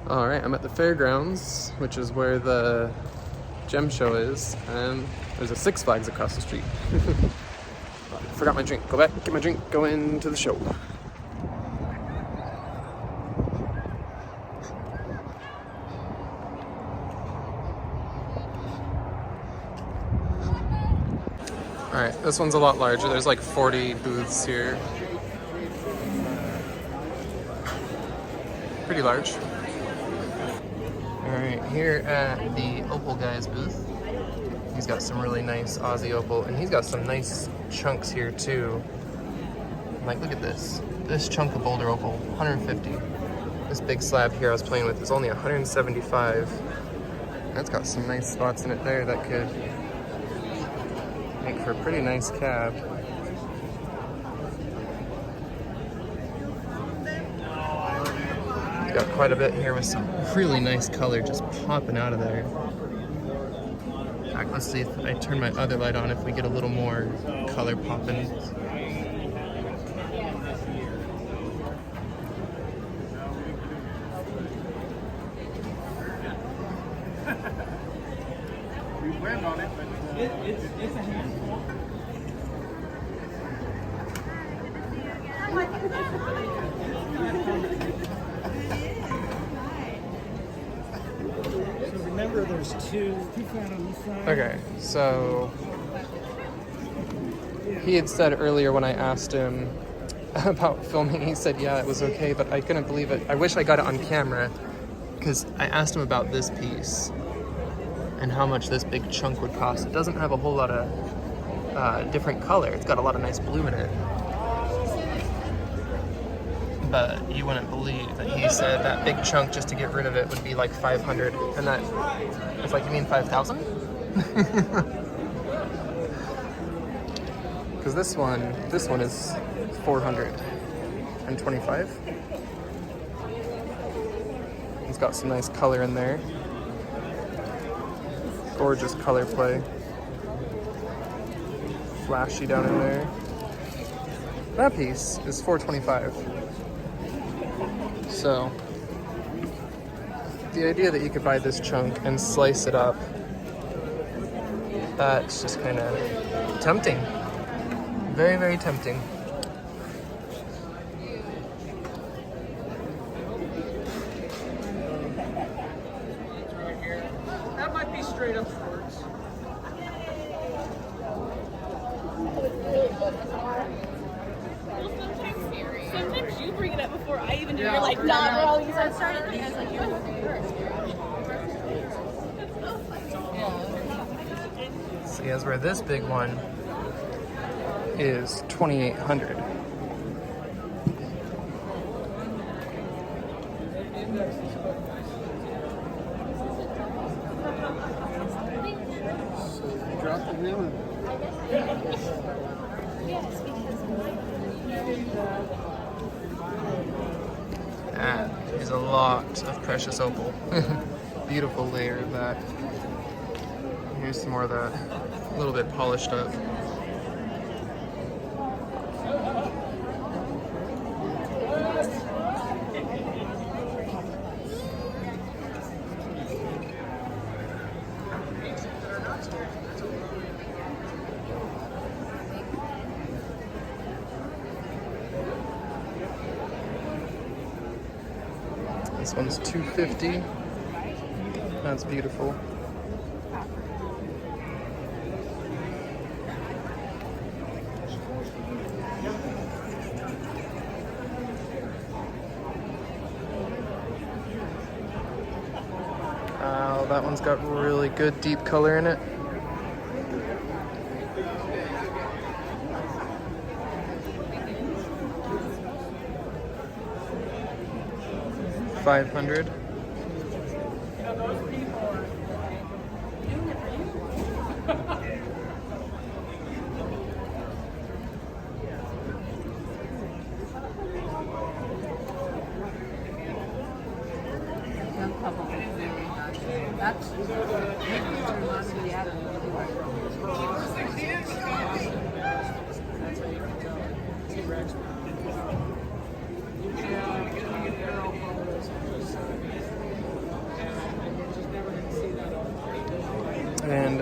Alright, I'm at the fairgrounds, which is where the gem show is, and there's a Six Flags across the street. Forgot my drink. Go back, get my drink, go into the show. Alright, this one's a lot larger. There's like 40 booths here. Pretty large. Alright, here at the Opal guy's booth, he's got some really nice Aussie Opal, and he's got some nice chunks here too. Like, look at this. This chunk of Boulder Opal, 150. This big slab here I was playing with is only 175. That's got some nice spots in it there that could make for a pretty nice cab. Got quite a bit here with some really nice color just popping out of there. In fact, let's see if I turn my other light on if we get a little more color popping. We planned on it, but it's a handful. So remember, there's two flat on this side. Okay, so he had said earlier when I asked him about filming, he said, yeah, it was okay, but I couldn't believe it. I wish I got it on camera, because I asked him about this piece and how much this big chunk would cost. It doesn't have a whole lot of different color. It's got a lot of nice blue in it. But you wouldn't believe that he said that big chunk just to get rid of it would be like 500, and that it's like, you mean 5,000? Because this one is 425. It's got some nice color in there. Gorgeous color play. Flashy down in there. That piece is 425. So, the idea that you could buy this chunk and slice it up, that's just kind of tempting. Very, very tempting. That might be straight up shorts. Sometimes you bring it up before I even do. You're like, not wrong. You said started. I was like, yours. See, as where this big one is 2,800. Drop the wheel. That is a lot of precious opal. Beautiful layer of that. Here's some more of that, a little bit polished up. This one's 250. That's beautiful. That one's got really good deep color in it. $500. That's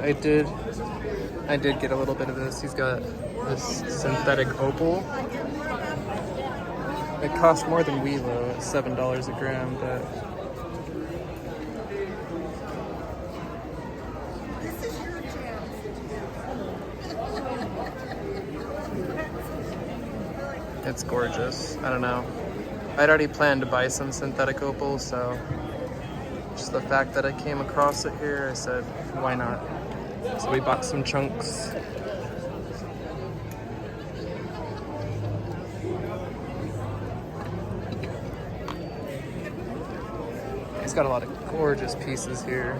I did get a little bit of this. He's got this synthetic opal. It costs more than Welo at $7 a gram, but it's gorgeous. I don't know. I'd already planned to buy some synthetic opal, so just the fact that I came across it here, I said, why not? So we bought some chunks. He's got a lot of gorgeous pieces here.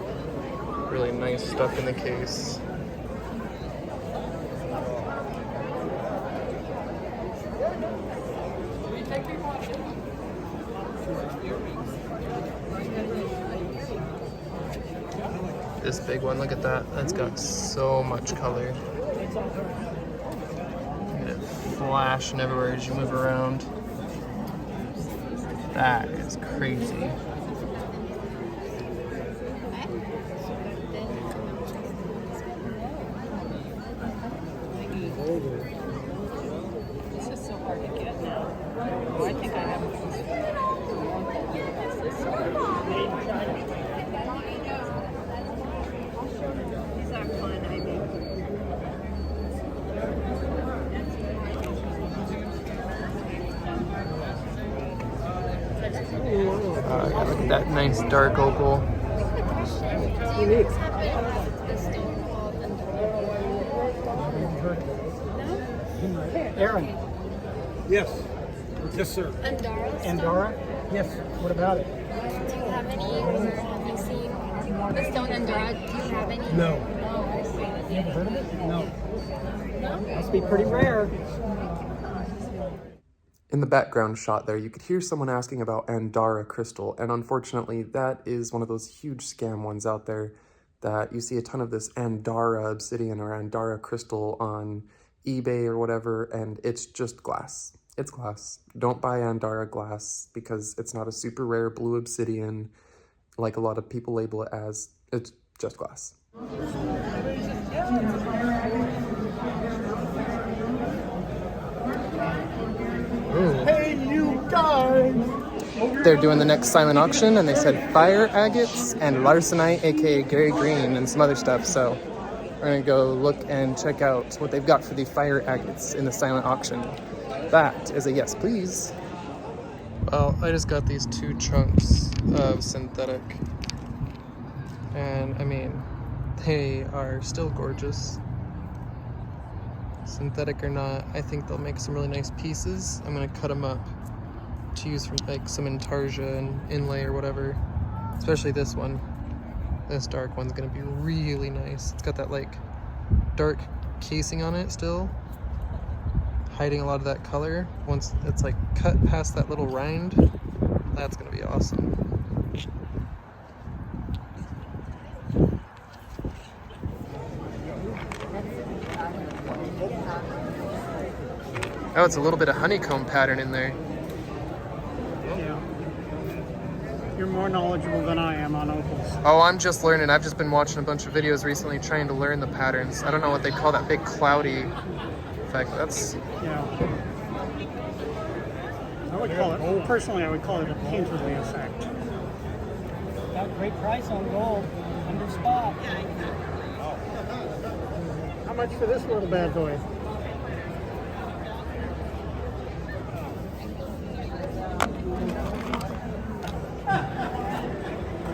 Really nice stuff in the case. This big one, look at that. That's got so much color. Look at it flashing everywhere as you move around. That is crazy. This is so hard to get now. Oh, I think I have These are fun, I think. Yeah, look at that nice dark opal. Aaron. Yes. Yes, sir. Andorra? Yes. What about it? Do you have any, or have you seen the stone Andorra? Do you have any? No. Oh, I see. You ever heard of it? No. Must be pretty rare. In the background shot there, you could hear someone asking about Andorra crystal, and unfortunately, that is one of those huge scam ones out there that you see a ton of this Andorra obsidian or Andorra crystal on eBay or whatever, and it's just glass. It's glass. Don't buy Andorra glass because it's not a super rare blue obsidian like a lot of people label it as. It's just glass. Ooh. Hey, you guys! They're doing the next silent auction, and they said fire agates and larcenite, aka Gary Green, and some other stuff. So we're gonna go look and check out what they've got for the fire agates in the silent auction. That is a yes, please. Well, I just got these 2 chunks of synthetic, and I mean, they are still gorgeous. Synthetic or not, I think they'll make some really nice pieces. I'm gonna cut them up to use for like some intarsia and inlay or whatever. Especially this one. This dark one's gonna be really nice. It's got that like dark casing on it still, hiding a lot of that color. Once it's like cut past that little rind, that's gonna be awesome. Oh, it's a little bit of honeycomb pattern in there. Yeah. You're more knowledgeable than I am on opals. Oh, I'm just learning. I've just been watching a bunch of videos recently trying to learn the patterns. I don't know what they call that big cloudy effect. That's... Yeah. I would call it, personally, I would call it a painterly effect. Got a great price on gold, under spot. How much for this little bad boy?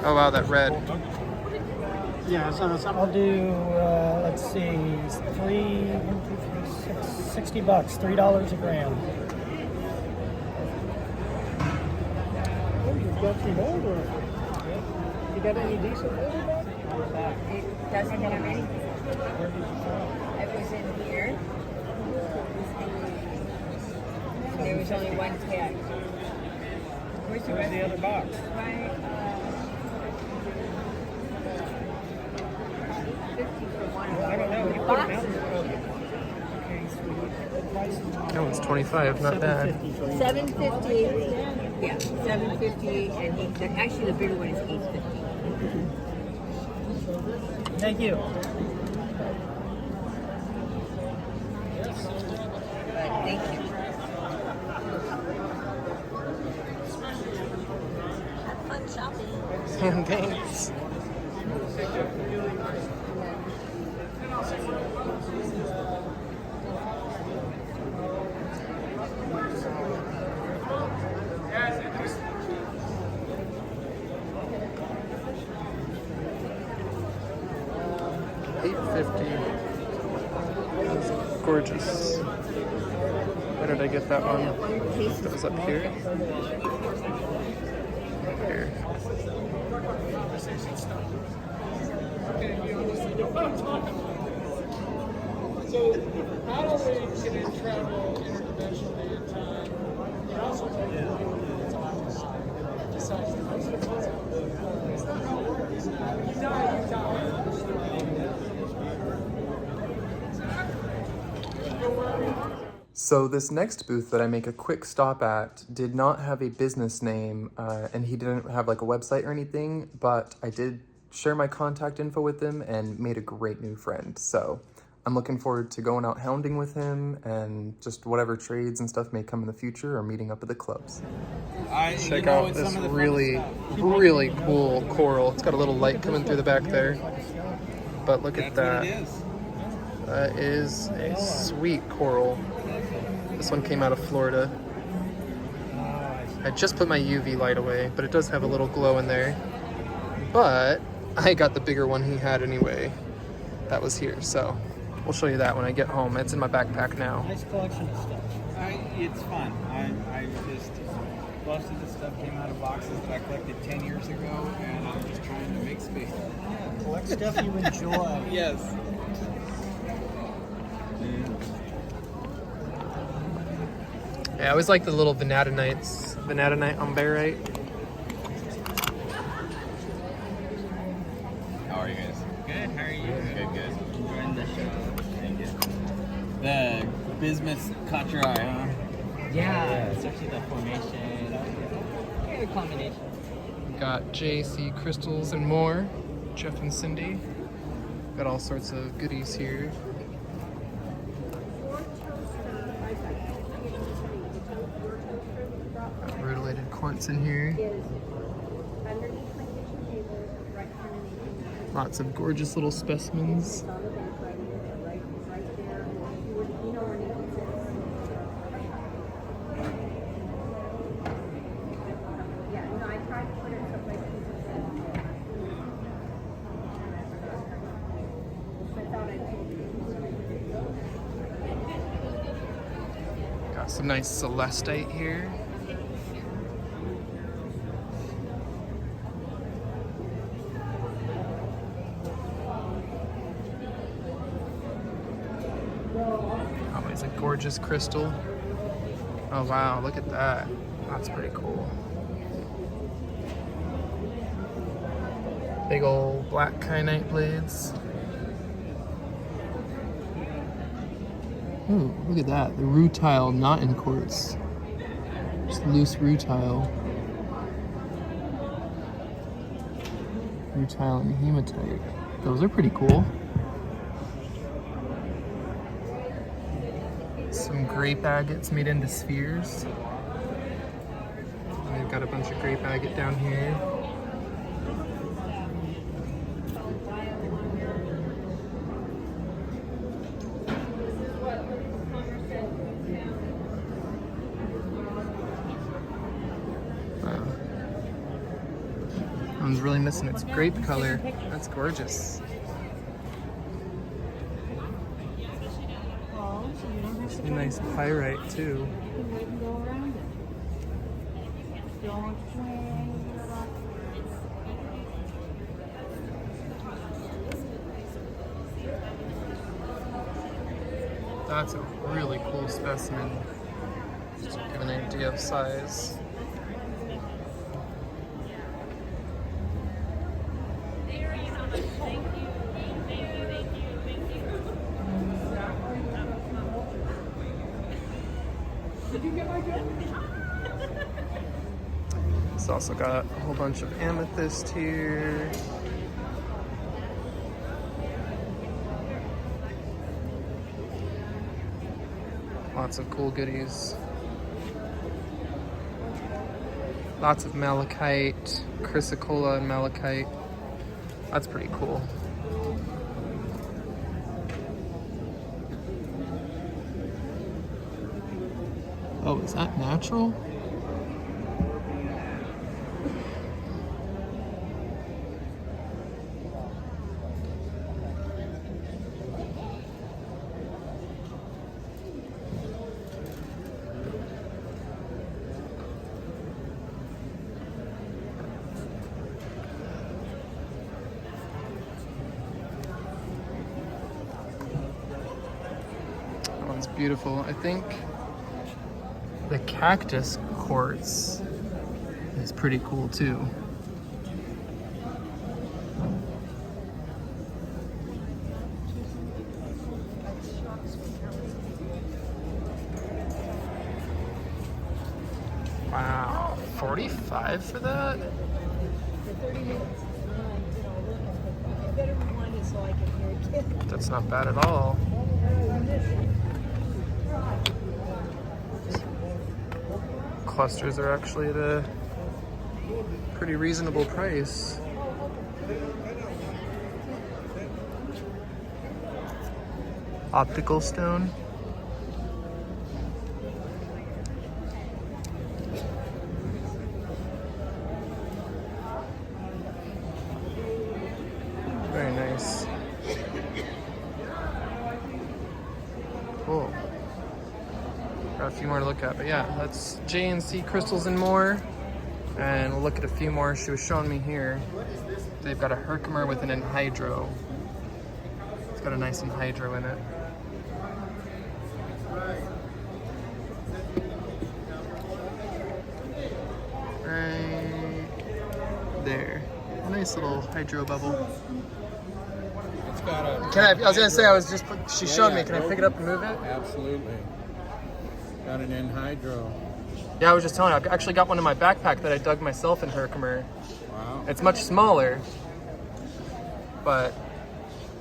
Oh wow, that red. Yeah, so I'll do, let's see, $60, $3 a gram. Oh, you've got some older. You got any decent older back? It doesn't have any. It was in here. There was only one tag. Where's the rest? The other box. Right. 50 for one. I don't know. You put them out. Okay, sweet. That one's 25, not bad. $7.50. Yeah, $7.50, and actually the bigger one is $8.50. Thank you. Thank you. Have fun shopping. Thanks. $8.50. Gorgeous. Where did I get that one? That was up here. Here. So not only can it travel interdimensionally in time, it also takes besides the it's not how it works. You die. So this next booth that I make a quick stop at did not have a business name, and he didn't have like a website or anything, but I did share my contact info with him and made a great new friend. So I'm looking forward to going out hounding with him and just whatever trades and stuff may come in the future or meeting up at the clubs. Check out this really cool coral. It's got a little light coming through the back there, but look at that. That is a sweet coral. This one came out of Florida. I just put my UV light away, but it does have a little glow in there. But I got the bigger one he had anyway. That was here, so we'll show you that when I get home. It's in my backpack now. Nice collection of stuff. It's fun. I just, most of this stuff came out of boxes that I collected 10 years ago, and I'm just trying to make space. Collect stuff you enjoy. Yes. Yeah, I always like the little vanadinites. Vanadinite umberite. How are you guys? Good. How are you? Good. Enjoying the show. Thank you. The bismuth caught your eye, huh? Yeah, especially the formation. Good combination. Got JC crystals and more. Jeff and Cindy. Got all sorts of goodies here. Got rutilated quartz in here. Lots of gorgeous little specimens. Got some nice celestite here. Always a gorgeous crystal. Oh wow, look at that. That's pretty cool. Big old black kyanite blades. Ooh, look at that. The rutile not in quartz. Just loose rutile. Rutile and hematite. Those are pretty cool. Some grape agates made into spheres. And we've got a bunch of grape agate down here. Wow. That one's really missing its grape color. That's gorgeous. A nice pyrite too. That's a really cool specimen. Just to give an idea of size. It's also got a whole bunch of amethyst here. Lots of cool goodies. Lots of malachite, chrysocolla and malachite. That's pretty cool. Oh, is that natural? That one's beautiful. I think the cactus quartz is pretty cool too. Wow, 45 for that? For 30 minutes. I better rewind it so I can hear it again. That's not bad at all. Clusters are actually at a pretty reasonable price. Optical stone. Very nice. Cool. Got a few more to look at, but yeah, that's J&C Crystals and More. And we'll look at a few more she was showing me here. They've got a Herkimer with an anhydro. It's got a nice anhydro in it. Right there. A nice little hydro bubble. It's got a. I was gonna say, she showed me. Can I pick it up and move it? Absolutely. Got an anhydro. Yeah, I was just telling you, I've actually got one in my backpack that I dug myself in Herkimer. Wow. It's much smaller, but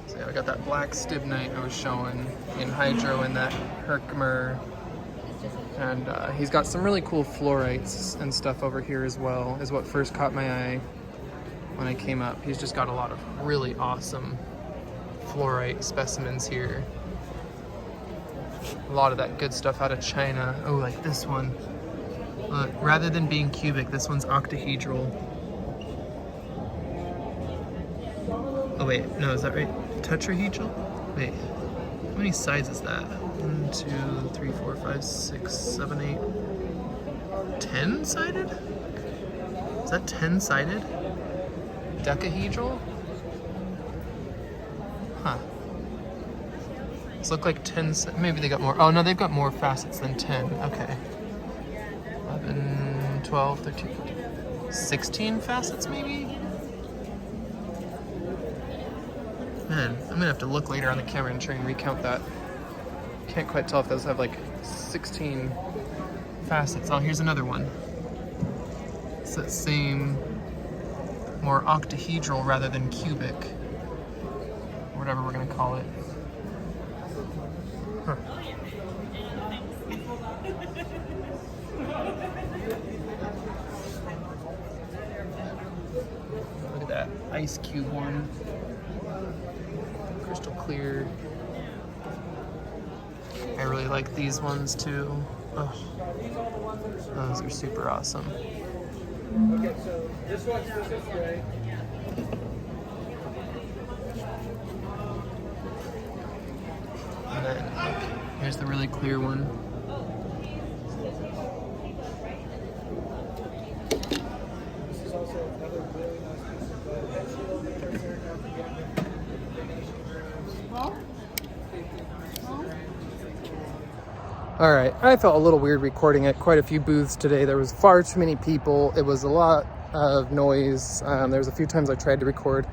so yeah, I got that black stibnite I was showing in hydro in that Herkimer, and he's got some really cool fluorites and stuff over here as well, is what first caught my eye when I came up. He's just got a lot of really awesome fluorite specimens here. A lot of that good stuff out of China. Oh, like this one. Look, rather than being cubic, this one's octahedral. Oh wait, no, is that right? Tetrahedral? Wait, how many sides is that? 1, 2, 3, 4, 5, 6, 7, 8, 10 sided? Is that 10 sided? Decahedral? Huh. These look like 10, maybe they got more. Oh no, they've got more facets than 10, okay. 11, 12, 13, 14, 16 facets maybe? Man, I'm gonna have to look later on the camera and try and recount that. Can't quite tell if those have like 16 facets. Oh, here's another one. It's that same, more octahedral rather than cubic. Whatever we're gonna call it. Huh. Look at that ice cube one. Crystal clear. I really like these ones too. Oh, those are super awesome. Okay, so this one's this way. And then look, here's the really clear one. This is also another really nice piece of headshielding right there. Don't forget the donation grams. All right, I felt a little weird recording at quite a few booths today. There was far too many people. It was a lot of noise. There was a few times I tried to record,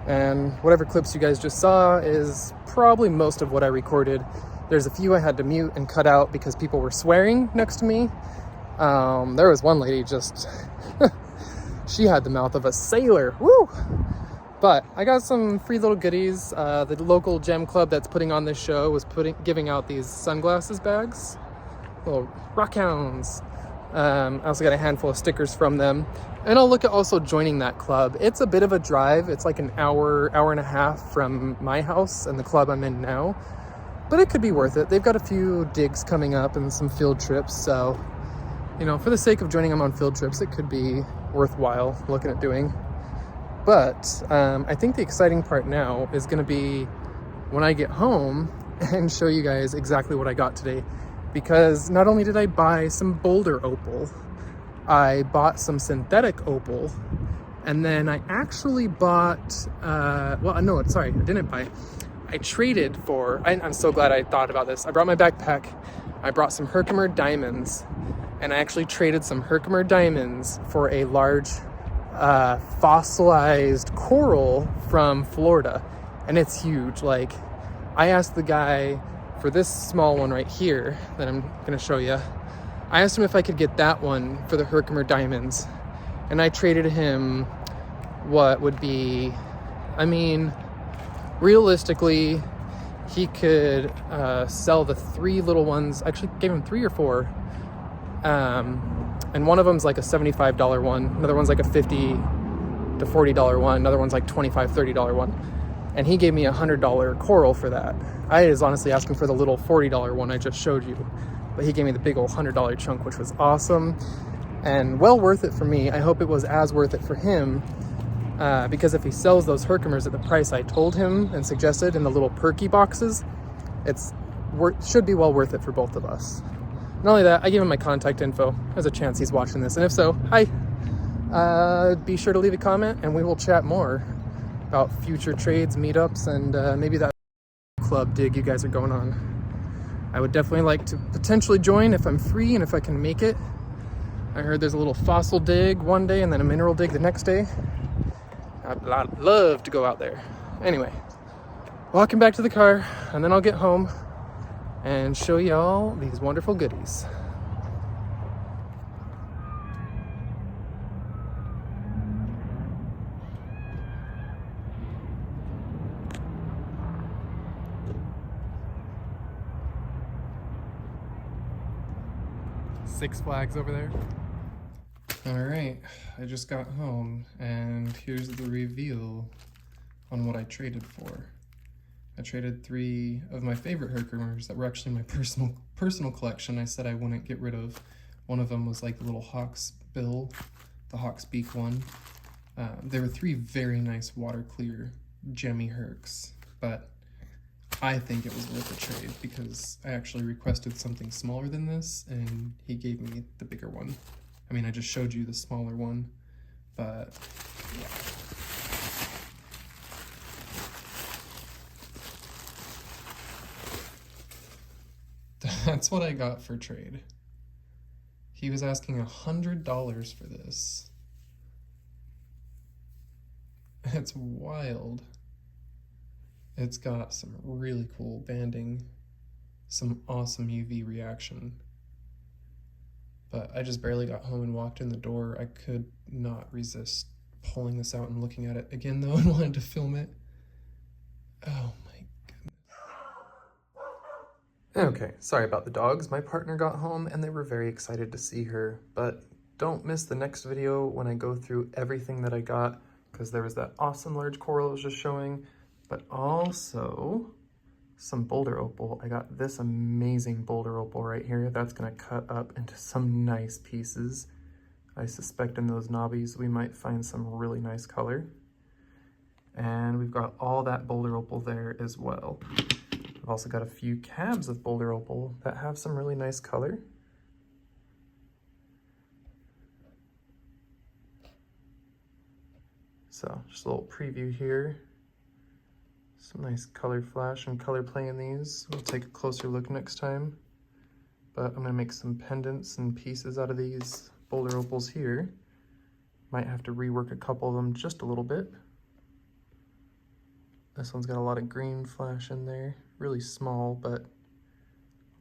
and whatever clips you guys just saw is probably most of what I recorded. There's a few I had to mute and cut out because people were swearing next to me. There was one lady just, she had the mouth of a sailor. Woo! But I got some free little goodies. The local gem club that's putting on this show was giving out these sunglasses bags, little Rockhounds. I also got a handful of stickers from them, and I'll look at also joining that club. It's a bit of a drive. It's like an hour and a half from my house and the club I'm in now, but it could be worth it. They've got a few digs coming up and some field trips, so you know, for the sake of joining them on field trips, it could be worthwhile looking at doing. But I think the exciting part now is going to be when I get home and show you guys exactly what I got today. Because not only did I buy some boulder opal, I bought some synthetic opal, and then I actually bought, sorry, I didn't buy. I traded for, I'm so glad I thought about this. I brought my backpack, I brought some Herkimer diamonds, and I actually traded some Herkimer diamonds for a large fossilized coral from Florida, and it's huge. Like, I asked the guy for this small one right here that I'm gonna show you, I asked him if I could get that one for the Herkimer diamonds, and I traded him what would be, I mean, realistically, he could sell the 3 little ones. I actually gave him 3 or 4, and one of them's like a $75 one, another one's like a $50 to $40 one, another one's like $25, $30 one. And he gave me a $100 coral for that. I was honestly asking for the little $40 one I just showed you, but he gave me the big old $100 chunk, which was awesome and well worth it for me. I hope it was as worth it for him, because if he sells those Herkimers at the price I told him and suggested in the little perky boxes, should be well worth it for both of us. Not only that, I gave him my contact info. There's a chance he's watching this, and if so, hi. Be sure to leave a comment and we will chat more about future trades, meetups, and maybe that club dig you guys are going on. I would definitely like to potentially join if I'm free and if I can make it. I heard there's a little fossil dig one day and then a mineral dig the next day. I'd love to go out there. Anyway, walking back to the car, and then I'll get home and show y'all these wonderful goodies. Six Flags over there. All right, I just got home and here's the reveal on what I traded for. I traded 3 of my favorite Herkimers that were actually my personal collection. I said I wouldn't get rid of. One of them was like the little hawk's bill, the hawk's beak one. There were 3 very nice water clear gemmy Herks, but I think it was worth a trade because I actually requested something smaller than this and he gave me the bigger one. I mean, I just showed you the smaller one, but yeah. That's what I got for trade. He was asking $100 for this. It's wild. It's got some really cool banding, some awesome UV reaction. But I just barely got home and walked in the door. I could not resist pulling this out and looking at it again though, and wanted to film it. Oh my goodness. Okay, sorry about the dogs. My partner got home and they were very excited to see her, but don't miss the next video when I go through everything that I got, because there was that awesome large coral I was just showing, but also some boulder opal. I got this amazing boulder opal right here. That's gonna cut up into some nice pieces. I suspect in those knobbies we might find some really nice color. And we've got all that boulder opal there as well. I've also got a few cabs of boulder opal that have some really nice color. So just a little preview here. Some nice color flash and color play in these. We'll take a closer look next time. But I'm gonna make some pendants and pieces out of these boulder opals here. Might have to rework a couple of them just a little bit. This one's got a lot of green flash in there. Really small, but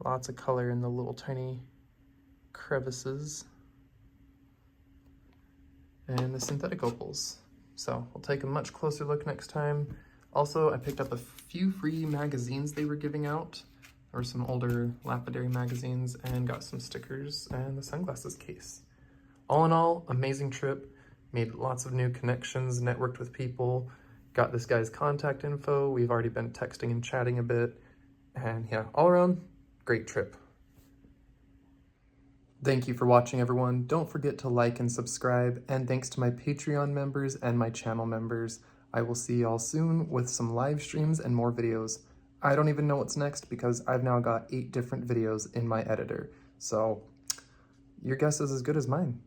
lots of color in the little tiny crevices. And the synthetic opals. So So we'll take a much closer look next time. Also, I picked up a few free magazines they were giving out, or some older Lapidary magazines, and got some stickers and the sunglasses case. All in all, amazing trip. Made lots of new connections, networked with people, got this guy's contact info. We've already been texting and chatting a bit. And yeah, all around, great trip. Thank you for watching, everyone. Don't forget to like and subscribe. And thanks to my Patreon members and my channel members. I will see y'all soon with some live streams and more videos. I don't even know what's next because I've now got 8 different videos in my editor. So your guess is as good as mine.